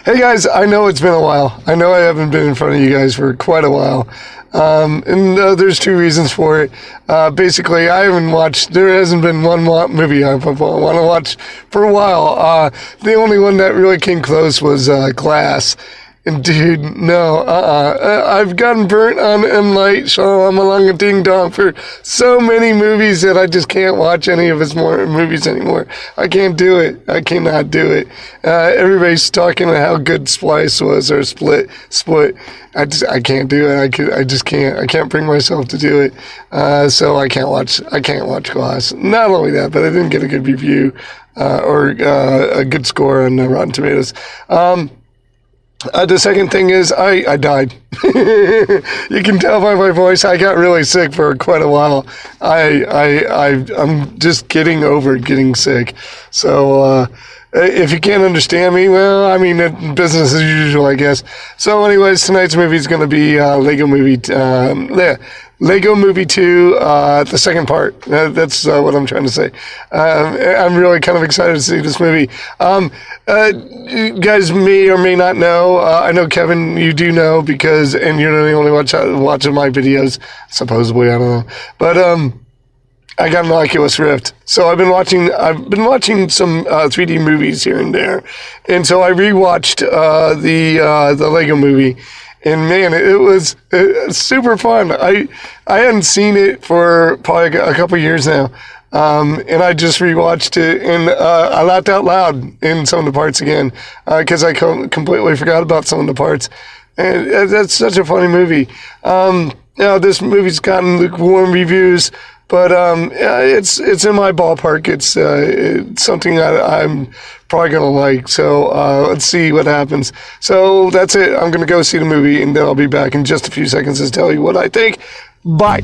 Hey guys, I know it's been a while. I know I haven't been in front of you guys for quite a while. There's two reasons for it. Basically, there hasn't been one movie I want to watch for a while. The only one that really came close was Glass. And dude, no, I've gotten burnt on M. Night Shyamalan along a ding dong for so many movies that I just can't watch any of his movies anymore. I can't do it. I cannot do it. Everybody's talking about how good Splice was or Split. I can't do it. I just can't. I can't bring myself to do it. So I can't watch Glass. Not only that, but I didn't get a good review or a good score on Rotten Tomatoes. The second thing is I died. You can tell by my voice I got really sick for quite a while. I'm just getting over getting sick. So if you can't understand me, well, I mean, business as usual, I guess. So anyways, tonight's movie is going to be Lego Movie 2, the second part. That's what I'm trying to say. I'm really kind of excited to see this movie. You guys may or may not know. I know, Kevin, you do know and you're the only watching my videos, supposedly, I don't know. But I got an Oculus Rift, so I've been watching some 3D movies here and there, and so I rewatched the Lego Movie. And man, it was super fun. I hadn't seen it for probably a couple years now, and I just rewatched it, and I laughed out loud in some of the parts again because I completely forgot about some of the parts. And that's such a funny movie. This movie's gotten lukewarm reviews, but it's in my ballpark. It's something I'm probably going to like. So let's see what happens. So that's it. I'm going to go see the movie, and then I'll be back in just a few seconds to tell you what I think. Bye.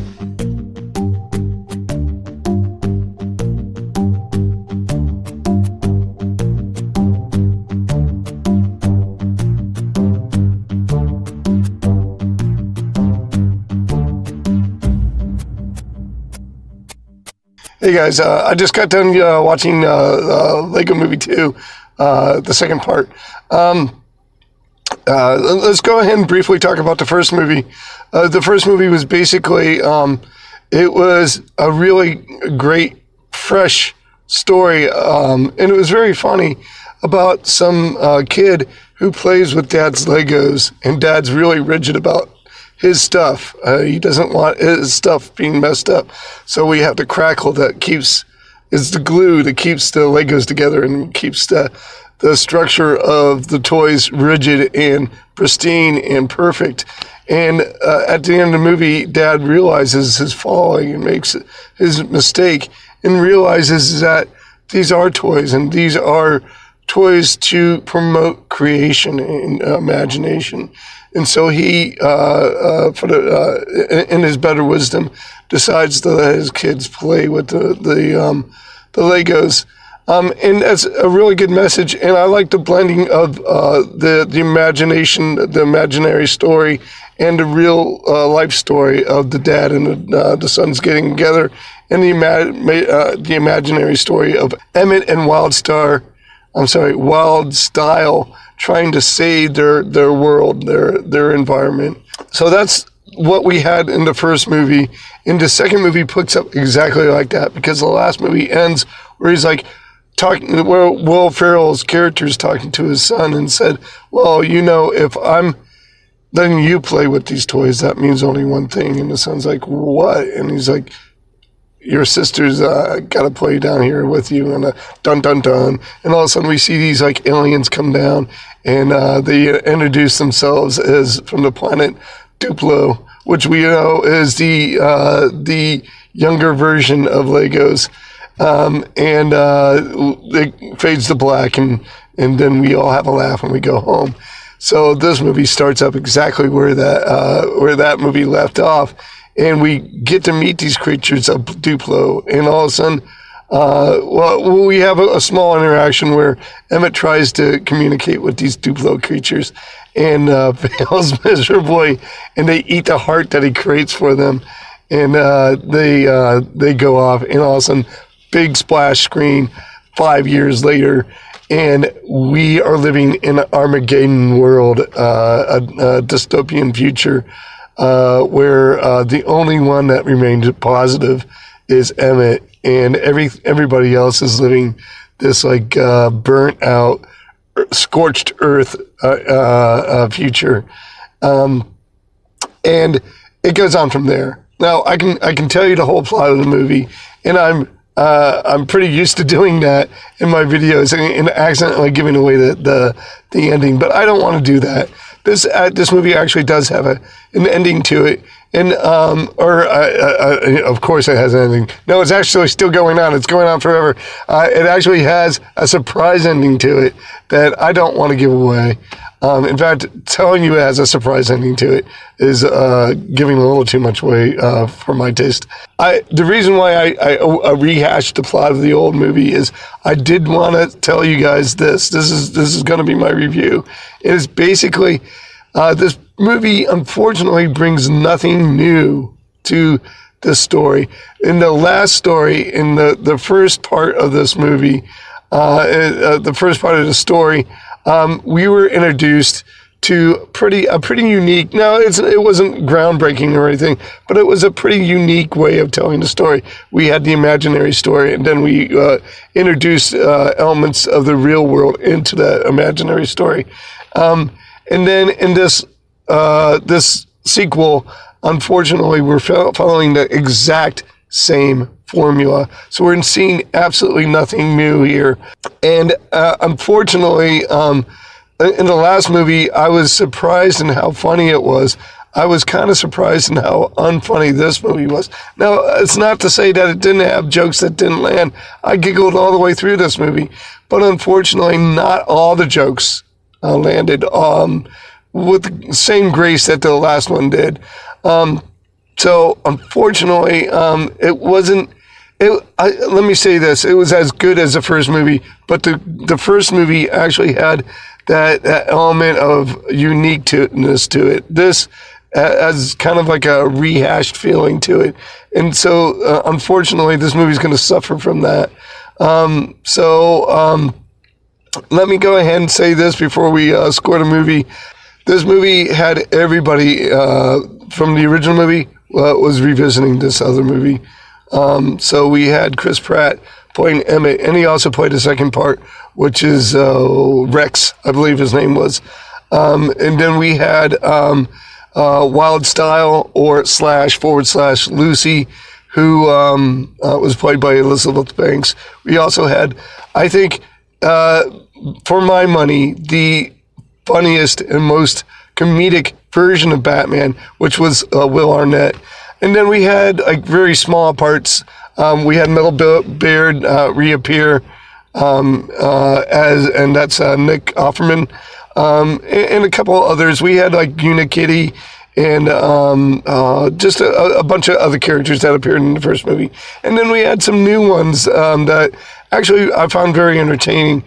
Hey guys, I just got done watching Lego Movie 2, the second part. Let's go ahead and briefly talk about the first movie. The first movie was basically, it was a really great, fresh story, and it was very funny about some kid who plays with Dad's Legos, and Dad's really rigid about his stuff. He doesn't want his stuff being messed up. So we have the crackle that is the glue that keeps the Legos together and keeps the structure of the toys rigid and pristine and perfect. And at the end of the movie, Dad realizes his folly and makes his mistake and realizes that these are toys, and these are toys to promote creation and imagination. And so he, in his better wisdom, decides to let his kids play with the Legos. And that's a really good message. And I like the blending of the imagination, the imaginary story, and the real life story of the dad and the sons getting together, and the imaginary story of Emmett and Wildstyle trying to save their world, their environment. So that's what we had in the first movie. And the second movie picks up exactly like that, because the last movie ends where he's like where Will Ferrell's character is talking to his son and said, well, if I'm letting you play with these toys, that means only one thing. And the son's like, what? And he's like, your sister's got to play down here with you, and dun dun dun. And all of a sudden we see these like aliens come down, and they introduce themselves as from the planet Duplo, which we know is the younger version of Legos. And it fades to black, and then we all have a laugh and we go home. So this movie starts up exactly where that movie left off. And we get to meet these creatures of Duplo, and all of a sudden, we have a small interaction where Emmett tries to communicate with these Duplo creatures and fails miserably, and they eat the heart that he creates for them, and they go off, and all of a sudden, big splash screen 5 years later, and we are living in an Armageddon world, a dystopian future, where the only one that remains positive is Emmett, and everybody else is living this like burnt out, scorched earth future, and it goes on from there. Now I can tell you the whole plot of the movie, and I'm pretty used to doing that in my videos and accidentally giving away the ending, but I don't want to do that. This movie actually does have an ending to it, and of course it has an ending. No, it's actually still going on. It's going on forever. It actually has a surprise ending to it that I don't want to give away. In fact, telling you it has a surprise ending to it is giving a little too much away for my taste. The reason why I rehashed the plot of the old movie is I did want to tell you guys this. This is going to be my review. It is basically this movie, unfortunately, brings nothing new to this story. In the last story, in the first part of this movie, the first part of the story, we were introduced to a pretty unique. Now it wasn't groundbreaking or anything, but it was a pretty unique way of telling the story. We had the imaginary story, and then we introduced elements of the real world into the imaginary story. And then in this sequel, unfortunately, we're following the exact same formula. So we're seeing absolutely nothing new here. And unfortunately, in the last movie, I was surprised in how funny it was. I was kind of surprised in how unfunny this movie was. Now, it's not to say that it didn't have jokes that didn't land. I giggled all the way through this movie. But unfortunately, not all the jokes landed with the same grace that the last one did. So unfortunately, it wasn't. Let me say this: it was as good as the first movie, but the first movie actually had that element of uniqueness to it. This has kind of like a rehashed feeling to it, and so unfortunately, this movie is going to suffer from that. Let me go ahead and say this before we score the movie. This movie had everybody from the original movie was revisiting this other movie. So we had Chris Pratt playing Emmett, and he also played the second part, which is Rex, I believe his name was. And then we had Wild Style / Lucy, who was played by Elizabeth Banks. We also had, I think, for my money, the funniest and most comedic version of Batman, which was Will Arnett. And then we had like very small parts. We had Metal Beard reappear and that's Nick Offerman, and a couple of others. We had like Unikitty and just a bunch of other characters that appeared in the first movie. And then we had some new ones that actually I found very entertaining.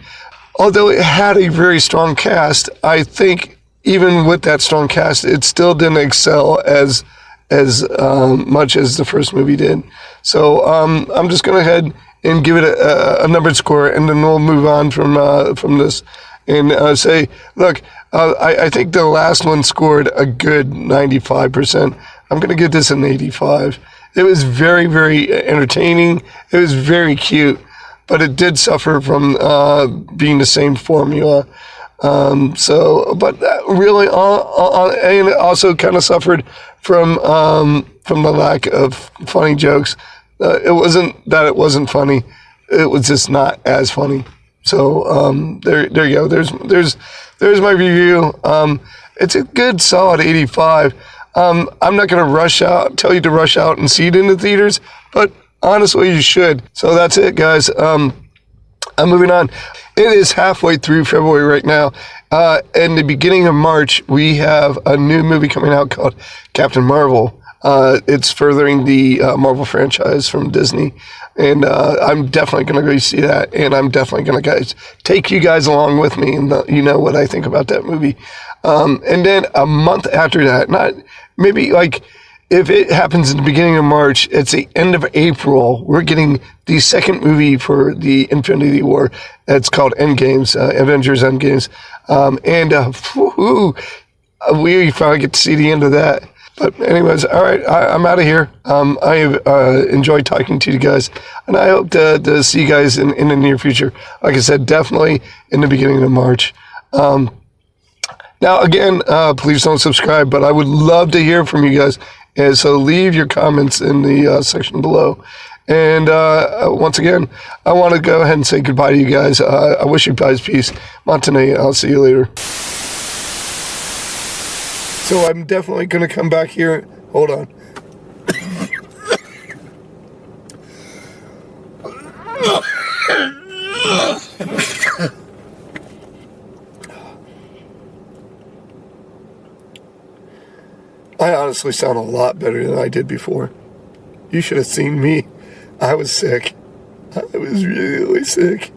Although it had a very strong cast, I think even with that strong cast, it still didn't excel as much as the first movie did. So I'm just going to head and give it a numbered score, and then we'll move on from this and say, look, I think the last one scored a good 95%. I'm going to give this an 85. It was very, very entertaining. It was very cute, but it did suffer from being the same formula. But really, and it also kind of suffered from the lack of funny jokes. It wasn't that it wasn't funny; it was just not as funny. So there you go. There's my review. It's a good solid 85. I'm not going to tell you to rush out and see it in the theaters, but honestly, you should. So that's it, guys. I'm moving on. It is halfway through February right now. In the beginning of March, we have a new movie coming out called Captain Marvel. It's furthering the Marvel franchise from Disney. And I'm definitely going to go see that. And I'm definitely going to take you guys along with me. And you know what I think about that movie. And then a month after that, not maybe like if it happens in the beginning of March, it's the end of April. We're getting the second movie for the Infinity War. It's called Endgames, Avengers Endgames. We finally get to see the end of that. But anyways, all right, I'm out of here. I have enjoyed talking to you guys, and I hope to see you guys in the near future. Like I said, definitely in the beginning of March. Now, again, please don't subscribe, but I would love to hear from you guys. And so leave your comments in the section below. And once again, I want to go ahead and say goodbye to you guys. I wish you guys peace. Montane, I'll see you later. So I'm definitely going to come back here. Hold on. I honestly sound a lot better than I did before. You should have seen me. I was sick. I was really sick.